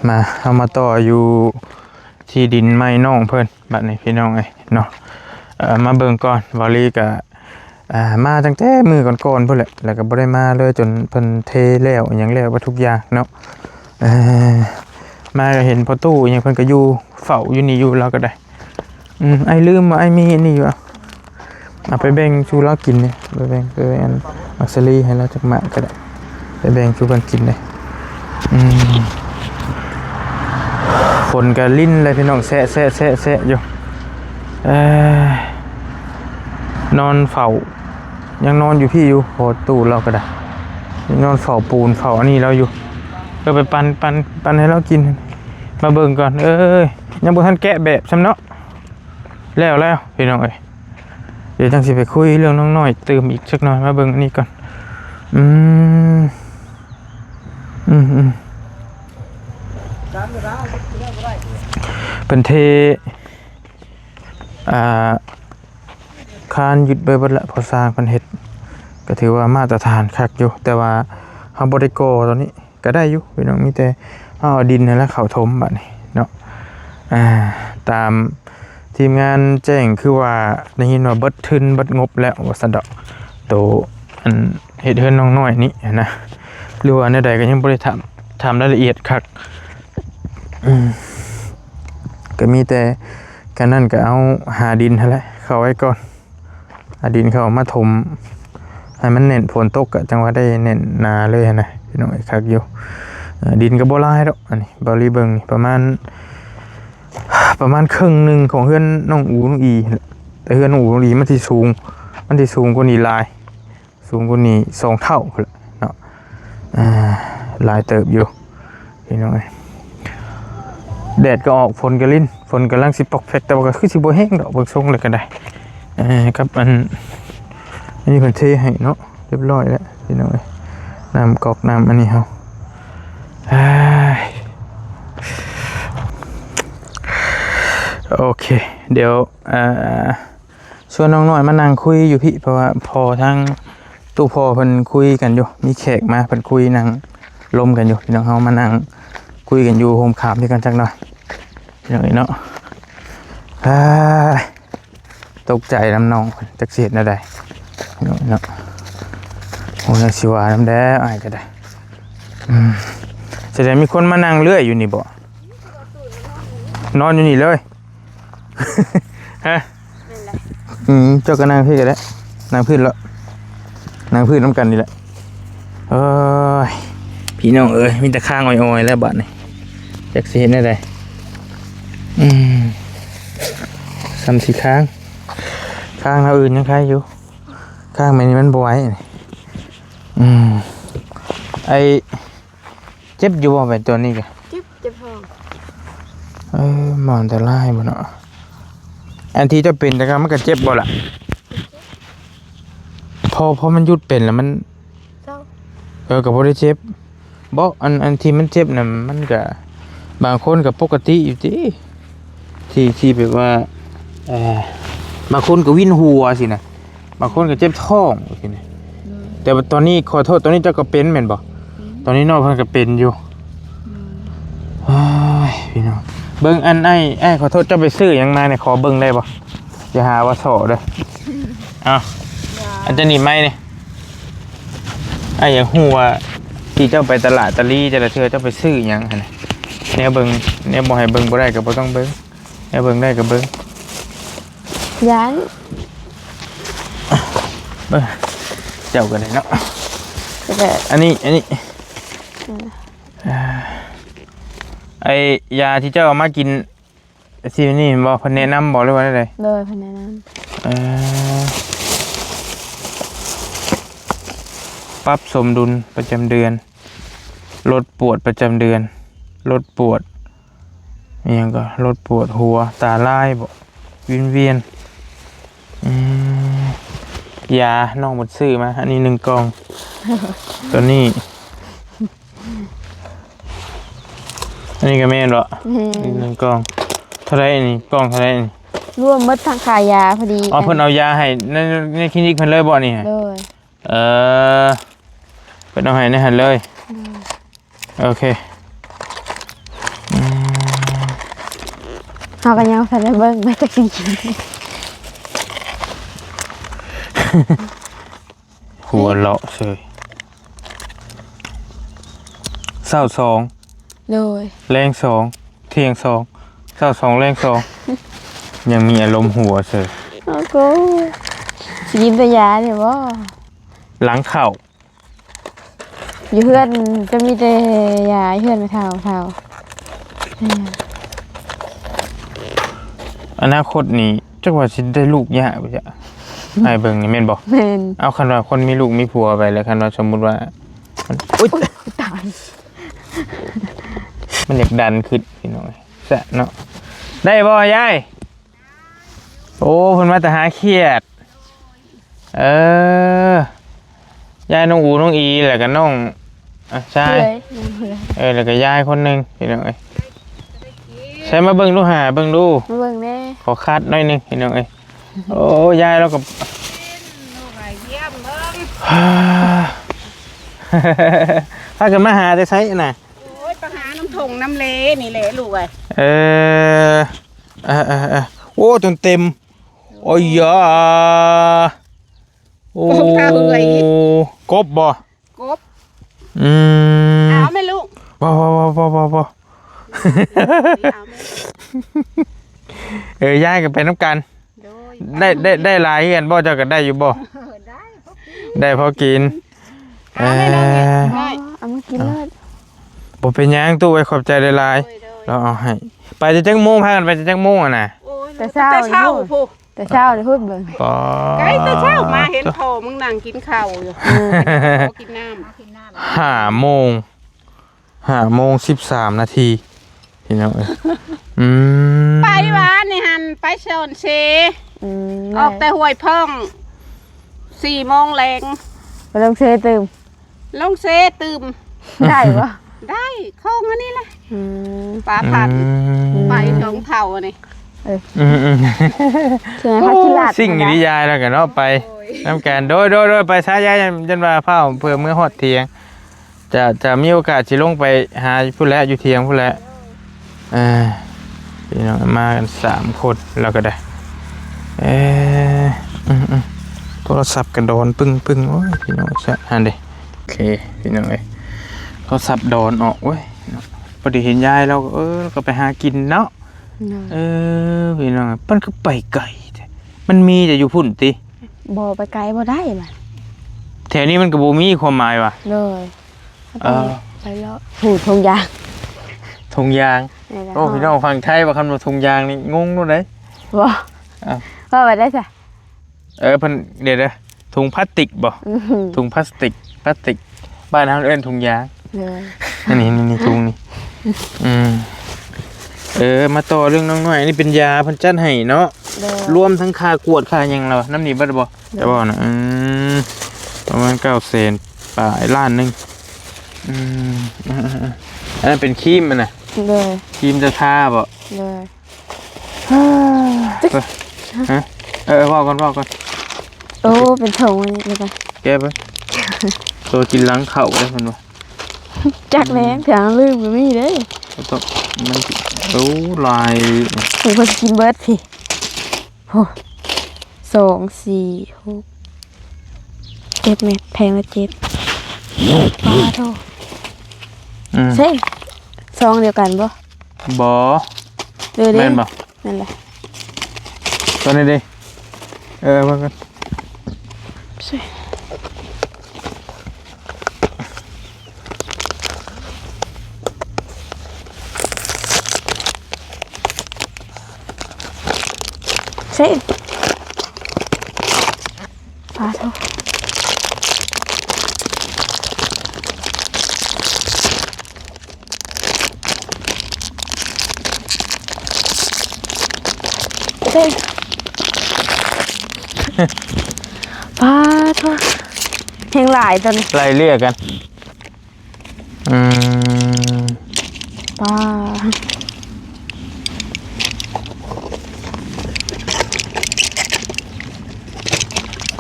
มาเอามาต่ออยู่ที่ดินไม้น้องเพิ่นบัดนี้พี่น้องเอ้ยเนาะมาเบิ่งก่อนวอลีก็มาตั้งแต่มือก่อนๆพุ่นแหละแล้วก็บ่ได้มาเลยจนเพิ่นเทแล้วอิหยังแล้วว่าทุกอย่างเนาะมาก็เห็นพ่อตู้อิหยังเพิ่นก็อยู่เฝ้าอยู่นี่อยู่เราก็ได้ไอ้ลืมว่าไอ้มีอันนี้อยู่เอาไปแบ่งชูเรากินเนี่ยไปแบ่งอันมักซลีให้เราจักหมากก็ได้ไปแบ่งชูกันกินเลยฝนก็ลิ้นเลยพี่น้องแซะอยู่นอนเฝ้ายังนอนอยู่พี่อยู่พอตู้เราก็ได้ยังนอนเฝ้าปูนเฝ้าอันนี้เราอยู่ไปปันให้เรากินมาเบิ่งก่อนยังบ่ทันแกะแบบซ้ำเนาะแล้วพี่น้องเอ้ยเดี๋ยวจังสิไปคุยเรื่องน้องน้อยเติมอีกสักหน่อยมาเบิ่งอันนี้ก่อนเป็นเทคานหยุดไปเบิดละพอสร้างเพิ่นเฮ็ดก็ถือว่ามาตรฐานคักอยู่แต่ว่าเฮาบ่ได้ก่อตอนนี้ก็ได้อยู่พี่น้องมีแต่เอาดินนั่นแหละเข้าถมบัดนี้เนาะตามทีมงานแจ้งคือว่าได้ยินว่าเบิดทุนเบิดงบแล้วว่าซั่นดอกโตอันเฮ็ดเฮือนน้องน้อยนี่นะหรือว่าอันใดก็ยังบ่ได้ถามรายละเอียดคักก็มีแต่กันนั่นก็เอาหาดินนั่นแหละเข้าไว้ก่อนหาดินเข้ามาถมให้มันเน่นฝนตกก็จังว่าได้เน่นนาเลยนะพี่น้องคักอยู่ดินก็บ่หลายดอกอันนี้บ่รีเบิ่งนี่ประมาณครึ่งนึงของเฮือนน้องอูน้องอีแต่เฮือนน้องอูน้องอีมันสิสูงกว่านี้หลายสูงกว่านี้2เท่าพุ่นเนาะหลายเติบอยู่พี่น้องแดดก็ออกฝนก็ลิ้นฝนกำลังสิปอกแฟกแต่ว่าก็คือสิบ่แห้งดอกเบิ่งทรงเลยก็ได้ครับอันนี้เพิ่นเทให้เนาะเรียบร้อยแล้วพี่น้องน้ำกอกน้ำอันนี้เฮาโอเคเดี๋ยวชวนน้องน้อยมานั่งคุยอยู่พี่เพราะว่าพอทั้งตู้พอเพิ่นคุยกันอยู่มีแขกมาเพิ่นคุยนั่งลมกันอยู่พี่น้องเฮามานั่งคุยกันอยู่โฮมขามด้วยกันจักหน่อยอย่างนี้เนาะตกใจน้ำน้องจักเสียดนะได้เนาะโอ้ยสิว่าน้ำแดงอะไรก็ได้แสดงมีคนมานั่งเลื่อยอยู่นี่บ่นอนอยู่นี่เลยฮะเจ้าก็นั่งพี่กันแล้วนั่งพื้นแล้วนั่งพื้นน้ำกันนี่แหละพี่น้องมีแต่ข้างอ่อยๆแล้วบัดนี่จักสิเห็นได้ซ้ำสีข้างเราอื่นยังใครอยู่ข้างมันบวยไอเจ็บอยู่บ่เป็นตัวนี้กะเจ็บท้องหมอนแต่ไล่บ่เนาะอันที่จะเป็นแต่ก็มันก็เจ็บบ่ล่ะพอมันหยุดเป็นแล้วมันกับพอได้เจ็บบ่อันที่มันเจ็บน่ะมันก็บางคนกับปกติอยู่ที่แบบว่าบางคนก็วินหัวสินะบางคนก็เจ็บท้องสินะแต่ตอนนี้ขอโทษตอนนี้เจ้าก็เป็นแม่นบ่ตอนนี้น้องเพิ่นก็เป็นอยู่พี่น้องเบิ่งอันไอ้ขอโทษเจ้าไปซื้อหยังมาเนี่ยขอเบิ่งได้บ่อย่าหาว่าโสเด้ออันจะหนีไหมเนี่ยไอ้อย่างฮู้ว่าที่เจ้าไปตลาดตะลี่แต่ละเทื่อเจ้าไปซื้อหยังหั่นน่ะเนี่ยเบิ่งเนี่ยบ่ให้เบิ่งบ่ได้ก็บ่ต้องเบิ่งเนี่ยเบิ่งได้ก็เบิ่งยันเจ้ากันเลยเนาะอันนี้ไอยาที่เจ้าเอามากินสินี่บอกเพิ่นแนะนำบอกเลยว่าอะไรเลยเพิ่นแนะนำปรับสมดุลประจำเดือนลดปวดประจำเดือนลดปวดยังก็ลดปวดหัวตาลายบอกวินเวียนยาน้องหมดซื้อมาอันนี้1 กล่องตัวนี้อันนี้ก็แม่นเหรอ1 กล่องเท่าไรนี่กล่องเท่าไรนี่รวมหมดทางขายยาพอดีเพิ่นเอายาให้ในคลินิกเพิ่นเลยบ่นี่ฮะเลยเพิ่นเอาให้ในหันเลยโอเค เฮาก็ยังทันได้เบิ่งไม่ตะกินกิน หัวเลาะเฉยเศร้าสอง โดย แรงสองเที่ยงสองเศร้าสองแรงสองยังมีอารมณ์หัวเฉย โอ้โหสิกินแต่ยาเนี่ยบ่ หลังเข่า อยู่เพื่อนจะมีแต่ยาเพื่อนไปเท่าอนาคตนี้จักว่าสิได้ลูกยากบ่จ๊ะไอ้เบิ่งนี่แม่นบ่ แม่น เอาคันว่าคนมีลูกมีผัวไปแล้วคันว่าสมมุติว่ามันอุ๊ย ตาย มันอยากดันขึ้นพี่น้อยแซะเนาะได้บ่ยายโอ้เพิ่นมาแต่หาเครียดยายน้องอูน้องอีแล้วก็น้องใช่ แล้วก็ยายคนหนึงพี่น้อยใช้มาเบิ่งดูหาเบิ่งดู มาเบิ่งแน่ ขอคัดหน่อยหนึงพี่น้อยโอ้ยายเราก็ ถ้าเกิดมาหาจะใช้น่ะ โอ้ยไปหาน้ำถงน้ำเลนี่แหละลูกเอ้ย โอ้จนเต็มโอ้ยยาโอ้กบบ่ กบ เอาไหมลูก บ่ เอาไหม ยายก็ไปน้ำกัน โดย ได้หลายกันบ่เจ้าก็ได้อยู่บ่ ได้พบกิน ได้พอกิน เอาไหมน้องเนี่ยได้ เอามากินเลย บ่เป็นหยังตู้ไว้ขอบใจหลายๆเราเอาให้ไปจะจังโมงพากันไปจะจังโมงอ่ะน่ะ โอ้ย แต่เช้า ผู้ แต่เช้าเลยพูดเบิ่ง ปอ ไก่แต่เช้ามาเห็นพ่อมึงนั่งกินข้าวอยู่กินน้ำ 5:13 นาทีพี่น้องเอ้ยไปวานนี่หันไปเชิญเชออกแต่ห้วยพ่อง4 โมงแรง ไปลงเซตื่ม ลงเซตื่ม ได้ปะ ได้โค้งอันนี้แหละ อืม ปลาผัดไปสองเท่านี่ เชื่อเขาขี้หลาด สิ่งนิยายแล้วกันเนาะไปน้ำกันโดยไปช้ายายยันว่าเผาเพื่อเมื่อฮอดเทียงจะมีโอกาสสิลงไปหาผู้แลอยู่เทียงผู้แลพี่น้องมากัน3 คนแล้วก็ได้โทรศัพท์กันโดนปึ้งโอ้ยพี่น้องใช่ฮันเด้โอเคพี่น้องเอ้ยโทรศัพท์โดนออกเว้ยพอดีเห็นยายเราก็ไปหากินเนาะพี่น้องมันก็ไปไกลมันมีแต่อยู่พุ่นติ บ่ไปไกลบ่ได้ล่ะ แถวนี้มันก็บ่มีความหมายว่ะ เลยไปแล้วผูดทงยาง ธงยางโอ้พี่น้องฟังไทยว่าคำว่าธงยางนี่งงนู่นเลย บ่ว่าไปได้จ้ะ เพิ่นเดี๋ยวถุงพลาสติกบ่ถุงพลาสติกบ้านเฮาเอิ้นถุงยาง เลย นี่ถุงนี่มาต่อเรื่องน้องน้อยนี่เป็นยาเพิ่นจัดให้เนาะรวมทั้งค่ากวดค่าหยังแล้วน้ำนี่บ่ได้บ่จะบ่นะประมาณ900,000ป่ายล้านนึงอันนั้นเป็นครีมมันน่ะ เลย ครีมจะทาบ่ เลย ฮะว่าก่อน โอ้เป็นถงนี่ไป แกไปตัวกินล้างเข่าได้มันบ่ จักแรงถึงลืมก็มีเด้ ต้องมันลาย ถึงคนกินเบิร์ดพี่โอ้2 4 6 7 เม็ดแพงละ7ป้าโธ่ใช่ซองเดียวกันบ่ บ่ เด้อ แม่นบ่ นั่นแหละ ตัวนี้ดิว่ากัน ใช่ใช่ป้าโธ่เต้ป้าโทษเพลงหลายตอนนี้ ไล่เรียกกันป้า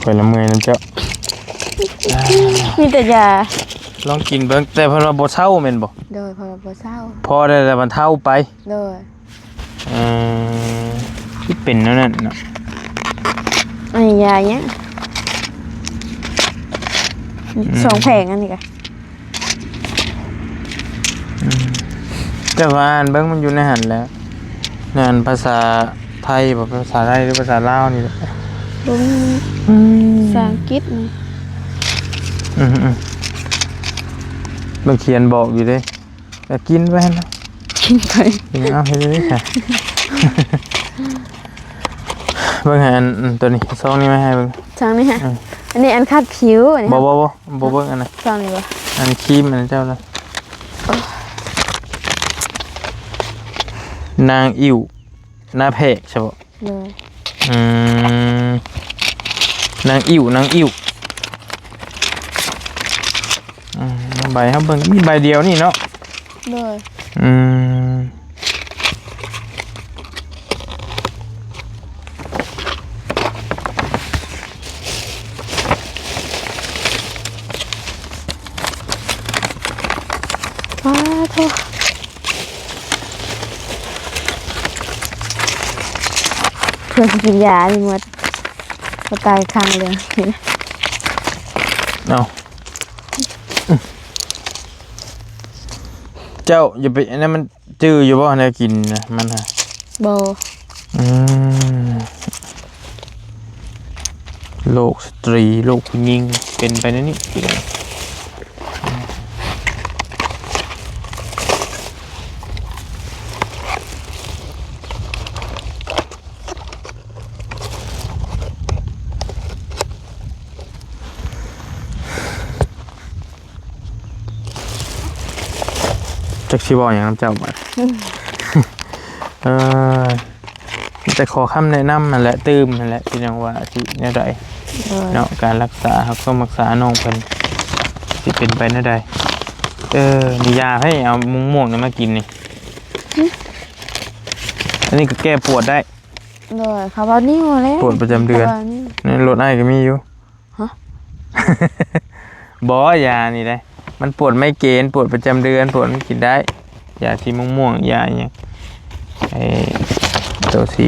ข่อยละเมอยนั่นเจ้า มีแต่ยา ลองกินเบิ่งแต่เพราะว่าบ่เท่าแม่นบ่ โดยพอบ่เศร้า พอได้แต่มันเท่าไป โดย ที่เป็นนั่นน่ะเนาะ ไอ้ยาเนี้ย2แผงอันนี้กะ แต่ว่าอันเบิ่งมันอยู่ในหันแล้วงานภาษาไทยบ่ภาษาไทยหรือภาษาลาวนี่แหละ บ่มีภาษาอังกฤษนี่ มันเขียนบอกอยู่เด้แต่กินไว้หั่นนะ กินไป กินเอาให้เลยค่ะ เบิ่งให้อันตัวนี้ซองนี้มาให้เบิ่ง จังนี่ฮะอันนี้อันคัดผิวอันนี้ บ่เบิ่งอันนั้น จังนี่บ่ อันครีมอันเจ้าละนางอิ่วหน้าแพกใช่ป่ะ เลย นางอิ่วใบครับเบิ่งมีใบเดียวนี่เนาะ เลยว้าโธ่เพื่อนกินยาดิหมดก็ตายข้างเลยเห็น เอาเจ้าอย่าไปอันนั้นมันจื้ออยู่บ่แนวกินนะมันฮะ โบ โรคสตรีโรคผู้หญิงเป็นไปนั่นนี่จักสิบอกอย่างน้ำเจ้าบัด แต่ขอคำแนะนำนั่นแหละตื้มนั่นแหละที่ยังว่าที่เนี่ยใดเนาะการรักษาครับก็รักษาน้องเพิ่นสิเป็นไปเนี่ยใดนี่ยาให้เอามุ้งม่วงเนี่ยมากินนี่อันนี้ก็แก้ปวดได้ เลยเขาบอกนี่หมดแล้ว ปวดประจำเดือนนี่รถไอ้ก็มีอยู่ ฮะ บ่ยานี่ได้มันปวดไม่เกณฑ์ปวดประจำเดือนปวดมันกินได้ยาที่ม่วงยาอย่างไอ้ตัวสี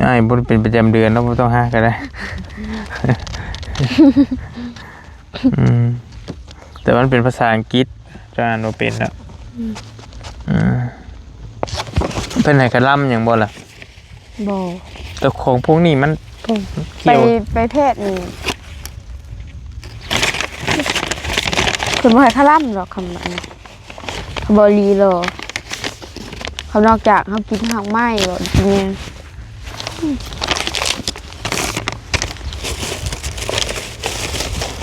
ไอ้บุญเป็นประจำเดือนแล้วไม่ต้องห้าก็ได้ แต่มันเป็นภาษาอังกฤษจะอ่านว่าเป็นแล้วเป็นไหนกระล่ำอย่างบ่ล่ะ โบ แต่ของพวกนี้มัน ไปเพศนี่คุณบ่ให้ข้าล่ำหรอกคำนั้นเขาบรีหรอเขานอกจากเขากินหักไม้หรอกินเนี่ย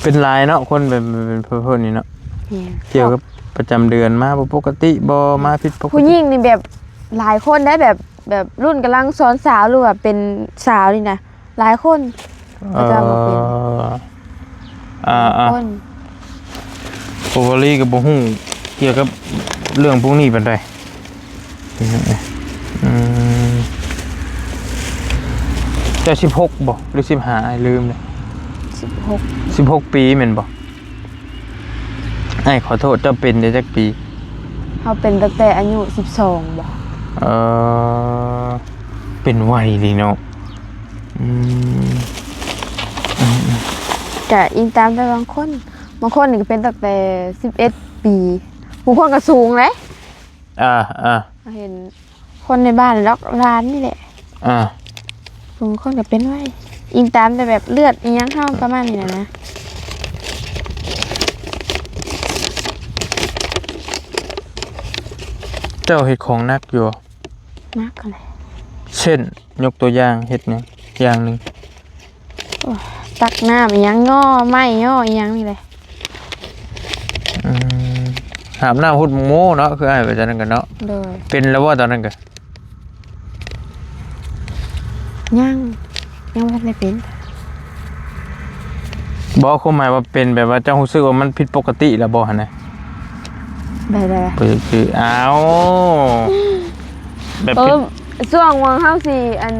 เป็นลายเนาะคนเป็นเพื่อนนี่เนาะเกี่ยวกับประจำเดือนมาปกติบ่มาผิดปกติ ผู้หญิงนี่แบบหลายคนได้แบบรุ่นกำลังสอนสาวหรือว่าเป็นสาวนี่นะหลายคนประจำมาเป็นคน โอเวอรี่กับบ่ฮู้เกี่ยวกับเรื่องพวกนี้เป็นไรเจ้า16บ่หรือ15ลืมเลย16ปีแม่นบ่ไอ้ขอโทษเจ้าเป็นได้จักปี เขาเป็นตั้งแต่อายุ12บ่ เป็นวัยดีเนาะกะอิงตามแต่บางคนนี่ก็เป็นตั้งแต่11ปีบางคนก็สูงเลยเห็นคนในบ้านล็อกร้านนี่แหละบางคนก็เป็นไว้อิงตามแต่แบบเลือดอีหยังเข้าประมาณนี้นะ เจ้าเฮ็ดของนักอยู่ นักอะไร เช่นยกตัวอย่างเฮ็ดหยังอย่างหนึง ตักน้ำอีหยังง้อไม้ง้ออีหยังนี่เลย หามน้ำหุดโมเนาะคืออ้ายไปจังนั้นกันเนาะ โดย เป็นแล้วว่าตอนนั้นก็ ยังไม่ได้เป็น บอกความหมายว่าเป็นแบบว่าเจ้ารู้สึกว่ามันผิดปกติแล้วบ่หั่นน่ะ ได้ คืออ้าวแบบผิด ช่วงวังเฮาสิอัน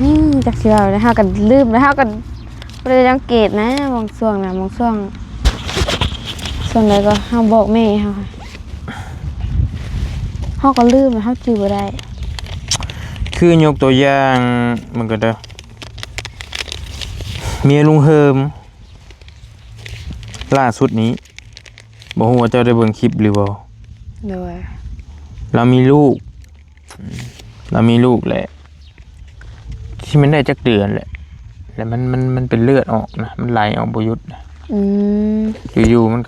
นี่จักสิว่าแล้วเฮาก็ลืมแล้วเฮาก็บ่ได้สังเกตนะบางช่วงน่ะบางช่วงใดก็เฮาบอกแม่เฮาค่ะ าก็ลืมเฮาจื้อบ่ได้ คือยกตัวอย่างมันก็เด้อเมียลุงเฮิมล่าสุดนี้บ่ฮู้ว่าเจ้าได้เบิ่งคลิปหรือบ่ โดย เรามีลูกแหละที่มันได้จักเดือนแหละแล้วมันเป็นเลือดออกนะมันไหลออกบ่หยุดนะ อืม อยู่ๆมัน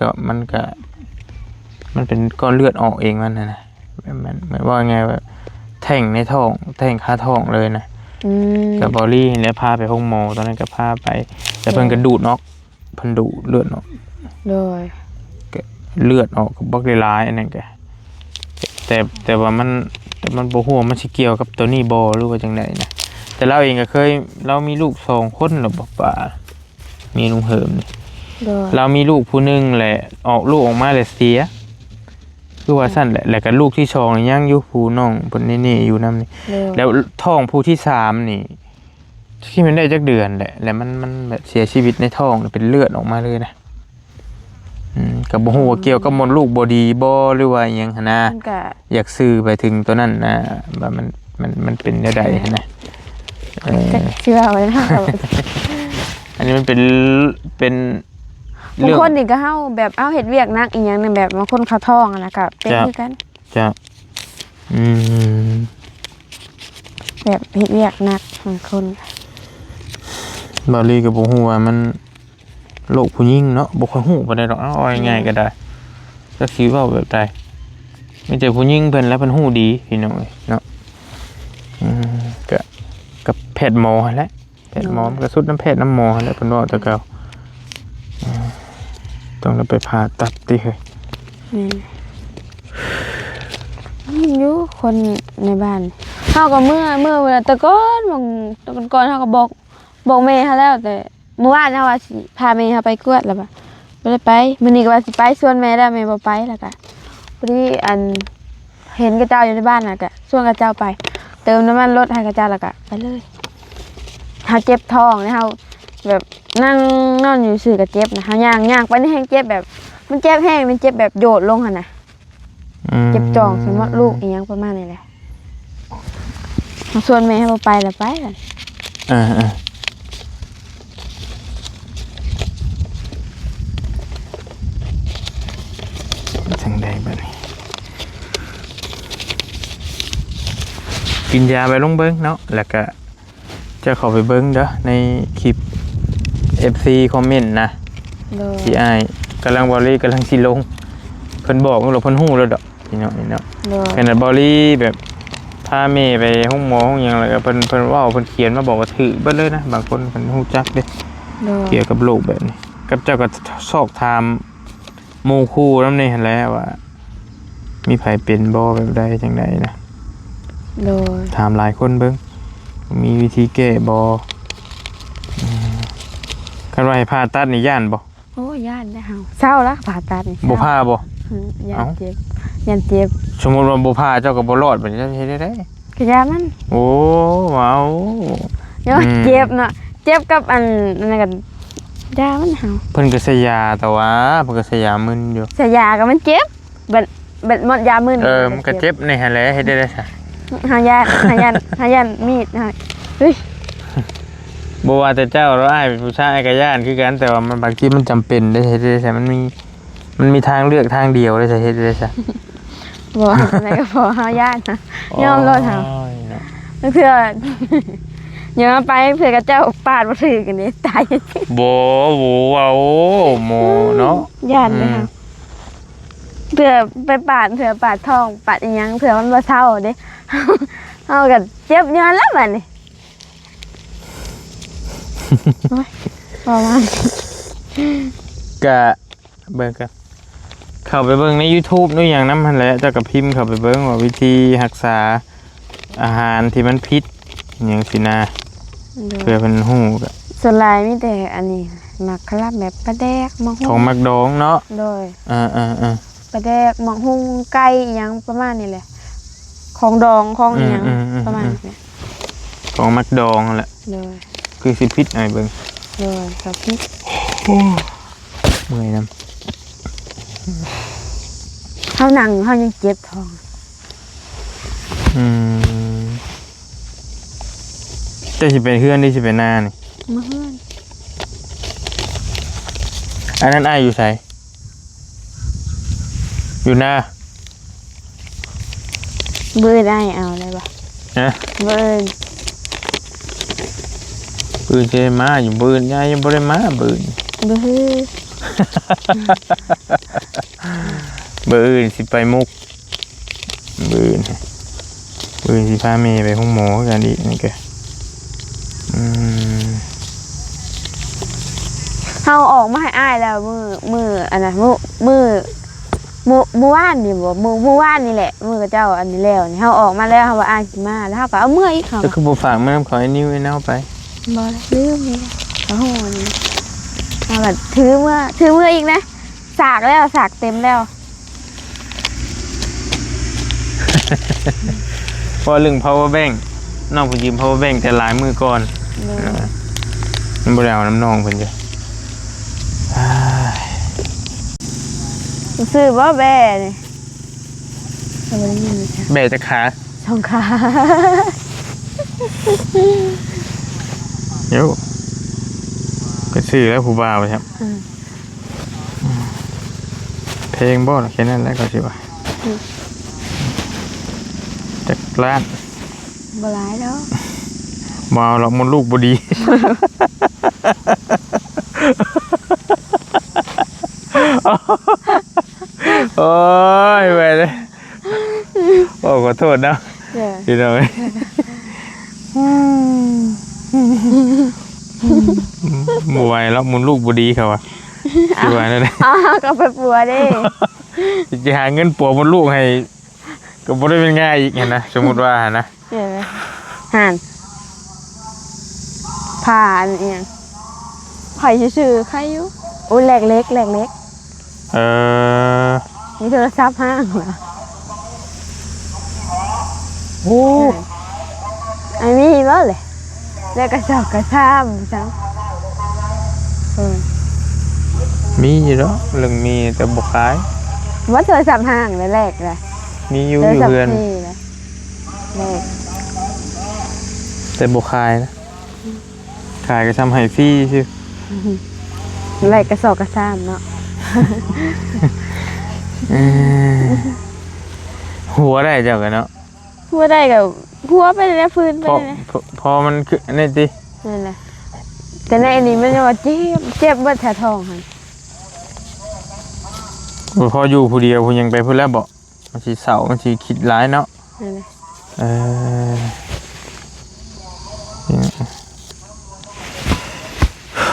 เป็นก้อนเลือดออกเองมันนะมันเหมือนว่าไงแบบแท่งในท้องแท่งคาท้องเลยนะ อืม กับบอลลี่แล้วพาไปห้องหมอตอนนั้นก็พาไปแต่เพิ่นก็ดูดเนาะเพิ่นดูดเลือดออก โดย ก็เลือดออกกับบักหลายๆอันนั้นก็แต่ว่ามันบ่ฮู้ว่ามันสิเกี่ยวกับตัวนี้บ่หรือว่าจังไดนะแต่เราเองก็เคยเรามีลูก2คนแล้วบ่ป่ามีลุงเหิมนี่ โดย เรามีลูกผู้หนึงแหละออกลูกออกมาแล้วเสียคือว่าซั่นแหละแล้วก็ลูกที่2นี่ยังอยู่ผู้น้องเพิ่นนี่อยู่นำนี่ โดย แล้วท้องผู้ที่3นี่ที่มันได้จักเดือนแหละแล้วมันแบบเสียชีวิตในท้องเป็นเลือดออกมาเลยนะก็บ่ฮู้ว่าเกี่ยวกับมดลูกบ่ดีบ่หรือว่าอิหยังหันนะ มันก็ อยากซื้อไปถึงตัวนั้นนะว่ามันเป็นจังได๋นะ จักเชื่อไว้นะ อันนี้มันเป็น บางคนนี่ก็เฮาแบบเฮ็ดเวียกหนักอีหยังนั่นแบบบางคนเขาท้องอะนะก็เป็นคือกัน จะอืม แบบเฮ็ดเวียกหนักบางคน บาลีก็บ่ฮู้ว่ามันโลกผู้หญิงเนาะบ่ค่อยฮู้ปานใดดอกเอาง่ายๆก็ได้ก็สิเว้าแบบใดมีแต่ผู้หญิงเพิ่นแล้วเพิ่นฮู้ดีพี่น้องเอ้ยเนาะก็กับแพทย์หมอหั่นแหละแพทย์หมอมันก็สุดน้ำแพทย์น้ำหมอหั่นแหละเพิ่นเว้าแต่เก่าต้องไปผ่าตัดติเฮ้ย นี่อยู่คนในบ้านเฮาก็เมื่อเวลาแต่ก่อนบางก่อนเฮาก็บอกแม่เฮาแล้วแต่เมื่อวานเฮาว่าสิพาแม่เฮาไปกวดแล้วบ่ได้ไปมื้อนี้ก็ว่าสิไปชวนแม่แล้วแม่บ่ไปแล้วก็พอดีอันเห็นกระเจ้าอยู่ในบ้านน่ะก็ชวนกระเจ้าไป เติมน้ำมันรถให้กระเจ้าแล้วก็ไปเลยเฮาเจ็บท้องนี่เฮาแบบนั่งนอนอยู่ซื่อก็เจ็บนะเฮาย่างไปนี่แฮงเจ็บแบบมันเจ็บแห้งมันเจ็บแบบโยดลงหั่นน่ะเจ็บจ่องสมมุติลูกอีหยังประมาณนี้แหละเฮาชวนแม่ให้บ่ไปแล้วไปกัน จังใดบัดนี้กินยาไปลงเบิ่งเนาะแล้วก็จะเข้าไปเบิ่งเด้อในคลิป FC คอมเมนต์นะ โดย ที่อ้ายกำลังบอลลี่กำลังสิลงเพิ่นบอกว่าเพิ่นฮู้แล้วดอกพี่น้องนี่เนาะ โดย ขนาดบอลลี่แบบพาแม่ไปห้องหมอห้องหยังแล้วก็เพิ่นเว้าเพิ่นเขียนมาบอกว่าถือเบิดเลยนะบางคนเพิ่นฮู้จักเด้ โดย เกี่ยวกับโรคแบบนี้กับเจ้าก็สอบถามหมู่คู่นำนี่หั่นแหละว่ามีไผเป็นบ่แบบใดจังไดนะ โดย ถามหลายคนเบิ่งมีวิธีแก้บ่คันว่าให้ผ่าตัดนี่ย่านบ่ โอ้ย่านได้เฮาเศร้าแล้วผ่าตัดนี่ บ่ผ่าบ่ ย่า เอ้า นเจ็บย่านเจ็บ สมมุติว่าบ่ผ่าเจ้าก็บ่รอดบัดนี้จะเฮ็ดได้ กระยามัน โอ้ว้าว เดี๋ยวเจ็บเนาะเจ็บกับอันนั้นกันยามันเฮา เพิ่นก็ใช้ยาแต่ว่าเพิ่นก็ใช้ยามึนอยู่ ใส่ยาก็มันเจ็บเบ็ดหมดยามึน มันก็เจ็บในหั่นแหละเฮ็ดได้ซะ หายานมีดเฮ้ย บ่ว่าแต่เจ้าเราอ้ายเป็นผู้ชายก็ย่านคือกันแต่ว่ามันบางทีมันจำเป็นได้เฮ็ดได้ซะมันมีทางเลือกทางเดียวได้ซะเฮ็ดได้ซะ บ่อะไรก็พอหายานนะยอมรอดเฮา โอ้ยเนาะ เพื่ออย่ามาไปเพื่อกระเจ้าปาดบ่ถือกันนี่ตาย บ่ว้าวโมเนาะ ย่านเลยค่ะเพื่อไปปาดเพื่อปาดทองปาดอีหยังเพื่อมันบ่เศร้าเด้ เฮาก็เจ็บย้อนแล้วบัดนี้ โอ้ยประมาณ ก็เบิ่งกันเข้าไปเบิ่งใน YouTube นู่นอย่างนั้นหั่นแหละเจ้าก็พิมพ์เข้าไปเบิ่งว่าวิธีรักษาอาหารที่มันพิษอหยังสินะเพื่อเพิ่นฮู้ก็ ส่วนหลายมีแต่อันนี้มักคลับแบบปลาแดกมัก ขอ หุ่ ง ง มักดองเนาะ โดย ๆ ปลาแดกมักหุ่งไก่อีหยังประมาณนี้แหละของดองของอีหยังประมาณนี้ ของมักดองนั่นแหละ โดย คือสิพิษอะไรเบิ่ง โดยกับพี่ เมื่อยนำ เฮานั่งเฮายังเจ็บท้อง จะสิเป็นเพื่อนนี่สิเป็นหน้านี่ มาเฮือน อันนั้นอ้ายอยู่ไสอยู่หน้า เบื่อได้เอาอะไรบ่ ฮะ เบื่อ ปืนเจมาอยู่ปืนยายยังบ่ได้มาปืน เบื่อ ปืนสิไปมุกปืนสิพาเมย์ไปห้องหมอกันดินี่แก เฮาออกมาให้อ้ายแล้วมืออันน่ะมือว่านนี่บ่มือว่านนี่แหละมือกับเจ้าอันนี้แล้วนี่เฮาออกมาแล้วเฮาว่าอ้ายสิมาแล้วเฮาก็เอามืออีกเขา ก็คือบ่ฝากแม่น้ำขอไอ้นิ้วไอ้เน่าไป บ่ลืมนี่โอ้โหนี่เอาแบบถือมืออีกนะสากแล้วสากเต็มแล้ว เพราะเรื่อง power bank น้องผมยืม power bank แต่หลายมือก่อนมันบ่ได้เอาน้ำน้องเพิ่นจ้ะ ซื้อบ่แบ่นี่ทำไมนี่จ้ะ แบะจะขา สองขา เดี๋ยวก็ซื้อแล้วผู้บ่าวครับเพลงบ่ล่ะแค่นั้นแหละก็สิว่าจักล้าน บ่หลายแล้ว บ่เอาหรอกมันลูกบ่ดี โอ้ยไปเลยโอ้ขอโทษนะพี่น้องหมูไหวแล้วมุนลูกบุดีเขาอะพี่ไหวนั่นแหละ ก็ไปปัวดิ จะหาเงินปัวมุนลูกให้ก็บ่ได้เป็นง่ายอีกเห็นนะสมมุติว่านะ เห็นไหมห่านผ่านเอียงไผ่ชื่อใครอยู่โอ้ยแหลกเล็กมีโทรศัพท์ห้างเหรอ โอ้ อันนี้บ่เลยแล้วก็ชอบกระซ้ำจัง มีอยู่แล้วเรื่องมีแต่บ่ขาย ว่าโทรศัพท์ห้างเลยแรกเลย มีอยู่ โทรศัพท์ เพื่อน นี่เลยแรก แต่บ่ขายนะขายก็ทำให้ฟรีซื่อ แรกกระสอบกระซ้ำเนาะ หัวได้เจ้ากันเนาะ พูดได้กับพัวไปเลยนะฟื้นไป พอ เลยนะ พอมันคืออันนี้ติ นั่นแหละแต่ในอันนี้มันจะว่าเจ็บเบิดแถวท้องค่ะ พออยู่ผู้เดียวผู้ยังไปพูดแล้วบอกมันสิเศร้ามันสิคิดร้ายเนาะ นั่นแหละ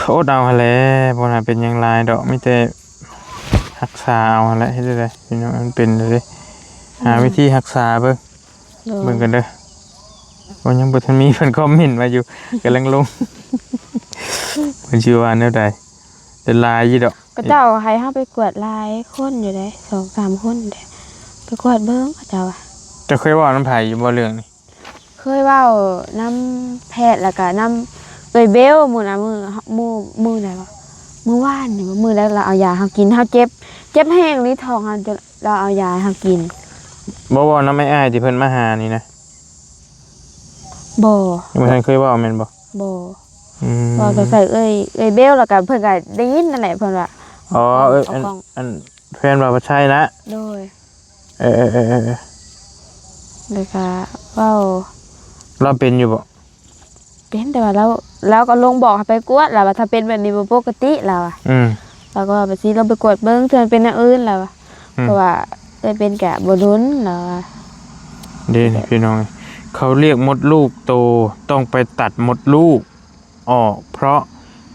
โอ้ดาวแหละบ่น่าเป็นหยังไรดอกมีแต่รักษาเอาหั่นแหละเฮ็ดได้เลยพี่น้องมันเป็นเลยหาวิธีรักษาเบิ่งกันเด้อบ่ยังบ่ทันมีเพิ่นคอมเมนต์มาอยู่กำลังลง เพิ่นชื่อว่าแนวใดเป็นลายอยู่ดอก ก็เจ้าให้เฮาไปกวดลายคนอยู่ได้2-3 คนเด้ไปกวดเบิ่งเขาเจ้าอะ จะเคยเว้าน้ำไผอยู่บ่เรื่องนี้ เคยเว้าน้ำแพทย์แล้วก็น้ำเบลมื้อน่ะมื้อไหนวะมื้อวานนี่ว่ามื้อแล้วเราเอายาเฮากินเฮาเจ็บแห้งนี่ท้องเฮาจะเราเอายาให้เฮากิน บ่เว้าน้ำอ้ายที่เพิ่นมาหานี่นะ บ่ ยังบ่ทันเคยเว้าแม่นบ่ บ่ อืม ว่าก็ใส่เอ้ยเบลแล้วก็เพิ่นก็ได้ยินนั่นแหละเพิ่นว่า อ๋ออันแฟนว่าบ่ใช่นะ โดย เออ แล้วก็เว้า เราเป็นอยู่บ่ เป็นแต่ว่าเราก็ลงบอกให้ไปกวดแล้วว่าถ้าเป็นแบบนี้บ่ปกติแล้วอะ เราก็ไปสิเราไปกวดเบิ่งเทื่อเป็นอย่างอื่นแล้วอะเพราะว่าได้เป็นแกะบ่รุนแล้วอะ เด้นี่พี่น้องเขาเรียกมดลูกโตต้องไปตัดมดลูกออกเพราะ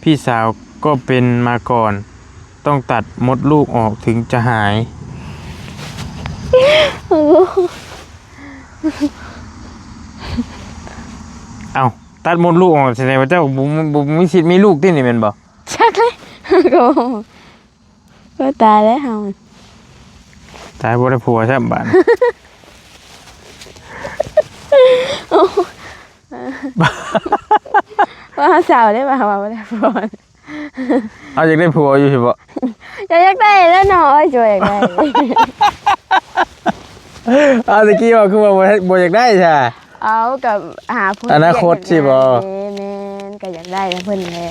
พี่สาวก็เป็นมาก่อนต้องตัดมดลูกออกถึงจะหายเอาตัดมดลูกออกแสดงว่าเจ้าบุมีสิทธิ์มีลูกตินี่แม่นบ่ ชักเลยก็ตายแล้วเฮา ตายบ่ได้ผัวซะบาด ว่าสาวได้ป่าวว่าบ่ได้พอ เอาอยากได้ผัวอยู่สิบ่ อยากได้แล้วเนาะช่วยอยากได้ เอาตะกี้ว่าคือว่าบ่อยากได้ใช่ เอากับหาผู้ อนาคตสิบ่ แม่นก็อยากได้เพิ่นแหละ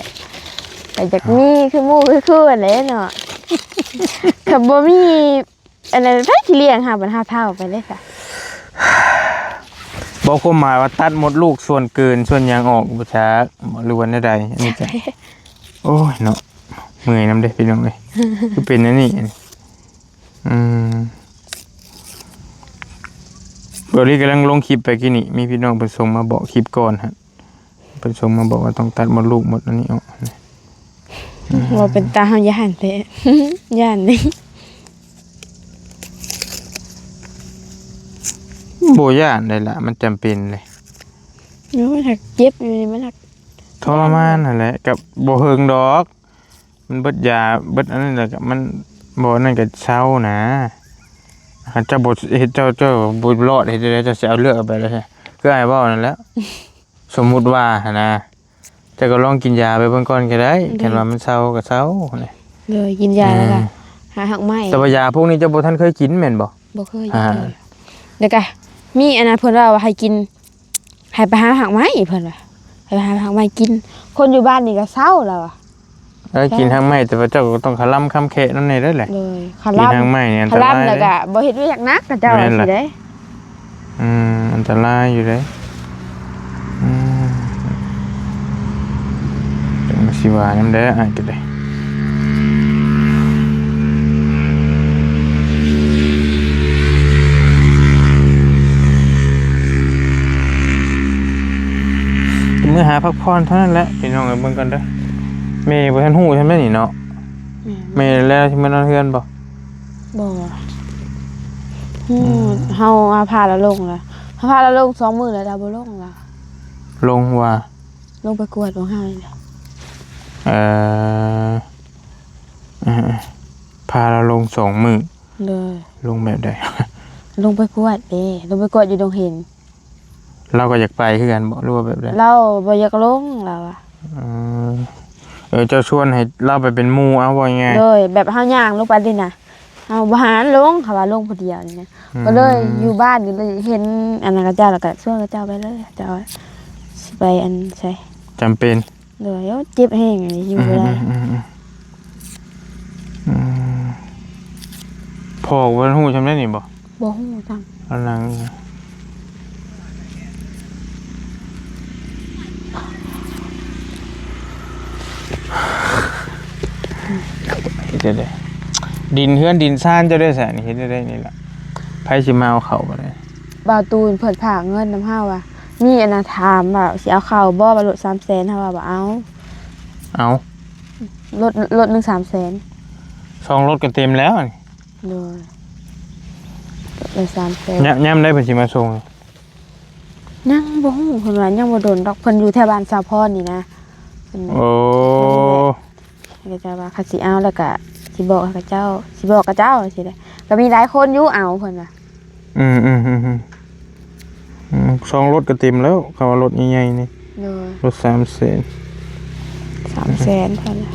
ก็อยากมีคือหมู่คืออันนี้เนาะก็บ่มีอันนั้นไผสิเลี้ยงหาบัดหาเท่าไปเลยค่ะ บอกความหมายว่าตัดหมดลูกส่วนเกินส่วนหยังออกบ่ชักหรือว่าใดๆอันนี้จ้ะโอ้ยเนาะเมื่อยนำเด้พี่น้องเอ้ยคือเป็นอันนี้บริกำลังลงคลิปไปกี่นี่มีพี่น้องเพิ่นส่งมาบอกคลิปก่อนฮะเพิ่นส่งมาบอกว่าต้องตัดหมดลูกหมดอันนี้ออก ว่าเป็นตาเฮาย่านแท้ ย่านนี่ บ่ย่านได้ล่ะมันจำเป็นเลย มันหักเจ็บอยู่นี่มันหัก ทรมานนั่นแหละกับบ่เฮิงดอก มันเบิดยาเบิดอันนั้นแหละกับมันบ่นั่นก็เช้านะคันเจ้าบ่เฮ็ดเจ้าบ่รอดเฮ็ดได้เจ้าสิเอาเลือดเอาไปเลยคืออ้ายเว้านั่นแหละสมมุติว่าหั่นนะเจ้าก็ลองกินยาไปเบิ่งก่อนก็ได้คันว่ามันเช้าก็เช้านี่ เลยกินยาแล้วก็หาหักไม้ แต่ว่ายาพวกนี้เจ้าบ่ทันเคยกินแม่นบ่ บ่เคยเลยเดี๋ยวก็มีอันนั้นเพิ่นว่าให้กินให้ไปหาหักไม้เพิ่นว่าให้ไปหาหักไม้กิน คนอยู่บ้านนี่ก็เศร้าแล้วอะ กินทางไม้แต่ว่าเจ้าก็ต้องขลํคำแคะนั่นนี่ได้แหละ เลยข กิน ลับ ทางไม้นี่อัน ข ต ลั รา บ ย แล้ว เด้ ก็บ่เฮ็ดเวียกนักกับเจ้าสิได้ อันตรายอยู่เด้จังสิว่านำได้อ้ายก็ได้มื้อหาพักผ่อนเท่านั้นแหละพี่น้องเอ้ยเบิ่งกันเด้อแม่บ่ทันฮู้ใช่มั้ยนี่เนาะแม่แล้วที่มันนอนเฮือนบ่ บ่เฮาอาพาละลงแล้วพาละลง2มื้อแล้วดาบ่ลงล่ะ ลงว่า ลงไปกวดของเฮานี่แหละ เอ่อพาเราลง2มื้อ เลย ลงแบบใด ลงไปกวดเด้ลงไปกวดอยู่ดงเห็น เราก็อยากไปคือกันบ่รู้ว่าแบบใด เราบ่อยากลงแล้วอะ เจ้าชวนให้เราไปเป็นหมู่เอาว่าไง เลยแบบเฮาย่างลงไปนี่นะเฮาบ่หาลงค่ะว่าลงผู้เดียวนี่นะก็เลยอยู่บ้านก็เลยเห็นอันนั้นก็เจ้าแล้วก็ชวนก็เจ้าไปเลยเจ้าสิไปอันใช่ จำเป็น เลยเจ็บแห้งอันนี้อยู่บ่ได้ พอวันฮู้จำได้นี่บ่ บ่ฮู้จัง กำลังเฮ็ดได้ดินเฮือนดินซ่านเจ้าได้แสนนี่เฮ็ดได้นี่ล่ะไผสิมาเอาเข้าบ่ได้ บ่าวตูนเพิ่นฝากเงินนำเฮาว่า มีอันน่ะถามว่าสิเอาเข้าบ่ว่าลด 300,000เฮาว่าบ่เอา เอา ลด1 300,000 ซองรถก็เต็มแล้วนี่ เลยลด300,000 ย่ำได้เพิ่นสิมาส่ง ยังบ่ฮู้เพิ่นว่ายังบ่โดนดอกเพิ่นอยู่แถวบ้านสาพรนี่นะเพิ่น โอ้ ก็จะว่าเขาสิเอาแล้วก็สิบอกกับเจ้าสิบอกกับเจ้าสิได้ก็มีหลายคนอยู่เอาเพิ่นว่า ซองรถก็เต็มแล้วเขาว่ารถใหญ่ๆนี่ เลย รถ3 แสน 300,000เพิ่นน่ะ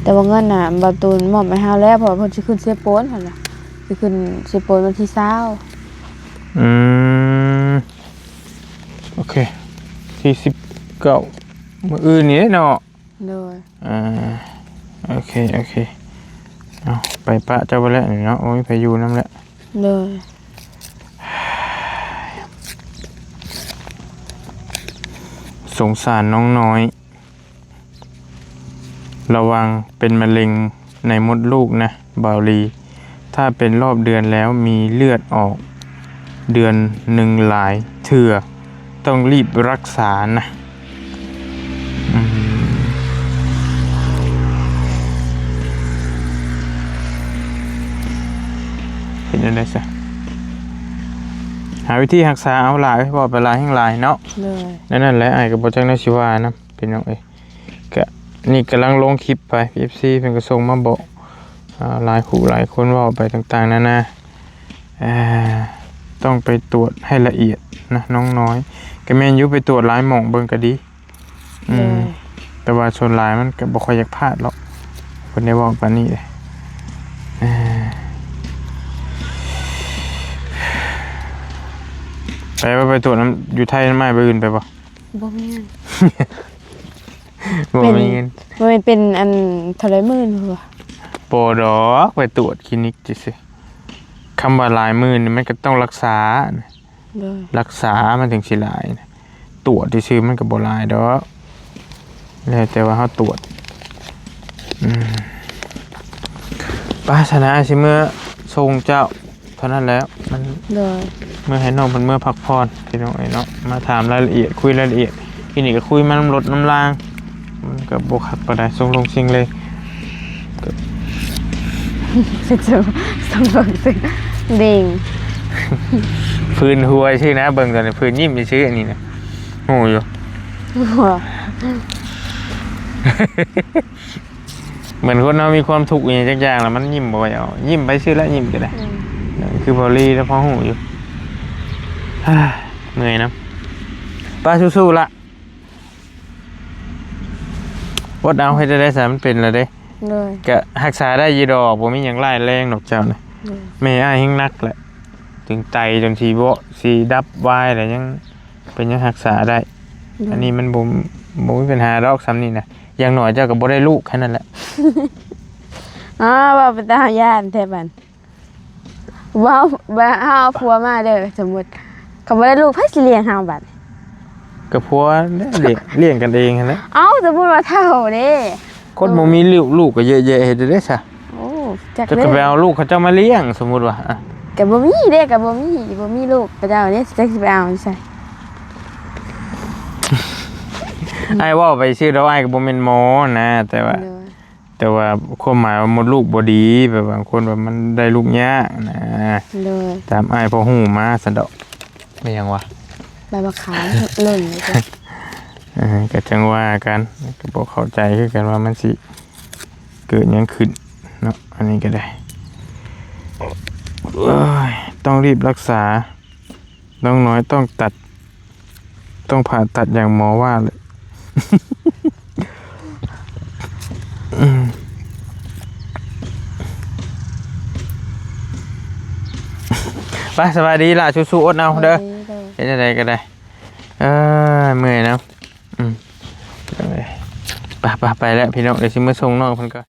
แต่ว่าเงินน่ะบ่ตูนมอบให้เฮาแล้วเพราะว่าเพิ่นสิขึ้นเสียโปนเพิ่นน่ะสิขึ้นเสียโปนวันที่20โอเคที่19มื้ออื่นนี่เนาะ เลย โอเคเอาไปปะเจ้าไปแล้วนี่เนาะโอ้ยไปอยู่นำแล้ว เลย สงสารน้องน้อยระวังเป็นมะเร็งในมดลูกนะบาวลีถ้าเป็นรอบเดือนแล้วมีเลือดออกเดือนหนึ่งหลายเถื่อต้องรีบรักษานะเห็นได้ซะหาวิธีรักษาเอาหลายบ่ไปหลายแห่งหลายเนาะ เลย นั่นแหละไอ้ก็บ่จักได้สิว่านะพี่น้องเอ้ยก็นี่กำลังลงคลิปไป FC เพิ่นก็ส่งมาบอกหลายคู่หลายคนเว้าไปต่างๆนานาต้องไปตรวจให้ละเอียดนะน้องน้อยก็แม่นอยู่ไปตรวจหลายหม่องเบิ่งก็ดีแต่ว่าส่วนหลายมันก็บ่ค่อยอยากพลาดหรอกเพิ่นได้เว้าปานนี้เลย ไปตรวจน้ำอยู่ไทยน้ำไม่ไปอื่นไปปะ บ่มีเงิน บ่มีเงิน มันเป็นอันเท่าไรหมื่นบ่ โปรดอกไปตรวจคลินิกจิสิคำว่าหลายหมื่นนี่มันก็ต้องรักษา โดย รักษามันถึงสิหลายนะตรวจที่ซื้อมันก็บ่หลายดอกแล้วแต่ว่าเขาตรวจป้าชนะสิเมื่อทรงเจ้าเท่านั้นแล้วมัน โดย เมื่อให้น้องเมื่อพักผ่อนพี่น้องไอ้เนาะมาถามรายละเอียดคุยรายละเอียดทีนี้ก็คุยมาน้ำลดน้ำลางมันก็บกหักปะได้ทรงลงชิงเลย สิจะต้องเบิ่งสิเด้ง พื้นหัวชื่อนะเบิ่งตอนนี้พื้นยิ้มจะชื่ออันนี้นะโอ้ย หัว เหมือนคนเรามีความทุกข์อย่างจักอย่างแล้วมันยิ้มบ่อยเอายิ้มไปชื่อแล้วยิ้มก็ได้คือบอลลี่แล้วพอหูอยู่ เหนื่อยนะป้าสู้ๆละวัดเอาให้ได้สารมันเป็นแล้วเด้ เลย ก็รักษาได้ยีดอกผมมีอย่างไล่แรงดอกเจ้านะแม่อ้ายหิ้งนักแหละถึงไตจนทีโบสีดับวายอะไรยังเป็นยังรักษาได้ อันนี้มันบ่มีปัญหาดอกซ้ำนี่นะอย่างหน่อยเจ้าก็บ่ได้ลูกแค่นั้นแหละ ว่าเป็นทหารย่านแทบันว้าวบ้าเฮาผัวมาเด้อสมมุติเขาบ่ได้ลูกไผสิเลี้ยงเฮาบัด กับพัวเนี่ยเลี้ยงกันเองนั่นแหละ เอ้าสมมุติว่าเฒ่าเด้ คนบ่มีลูกก็เยอะแยะเฮ็ดได้ซะ โอ้จัก จะ เด้ ก็ไปเอาลูกเขาเจ้ามาเลี้ยงสมมุติว่าอะ ก็บ่มีเด้ก็บ่มีลูกแต่เจ้าเนี่ยจักสิไปเอาใส่ ไอ้ว่าไปชื่อเราไอ้ก็บ่แม่นหมอนะแต่ว่าความหมายว่ามดลูกบ่ดีแบบบางคนว่ามันได้ลูกยากนะ เลย ตามอ้ายพอฮู้มาซั่นดอกไม่ยังวะ ใบมะขามหล่นเลยจ้ะ ก็จังว่ากันก็บ่เข้าใจคือกันว่ามันสิเกิดหยังขึ้นเนาะอันนี้ก็ได้เอ้ยต้องรีบรักษาน้องน้อยต้องผ่าตัดอย่างหมอว่าเลย ไปสบายดีล่ะสู้ๆอดเอาเด้อเฮ็ดจังไดก็ได้เมื่อยนะไปแล้วพี่น้องเดี๋ยวสิมาส่งน้องเพิ่นก่อน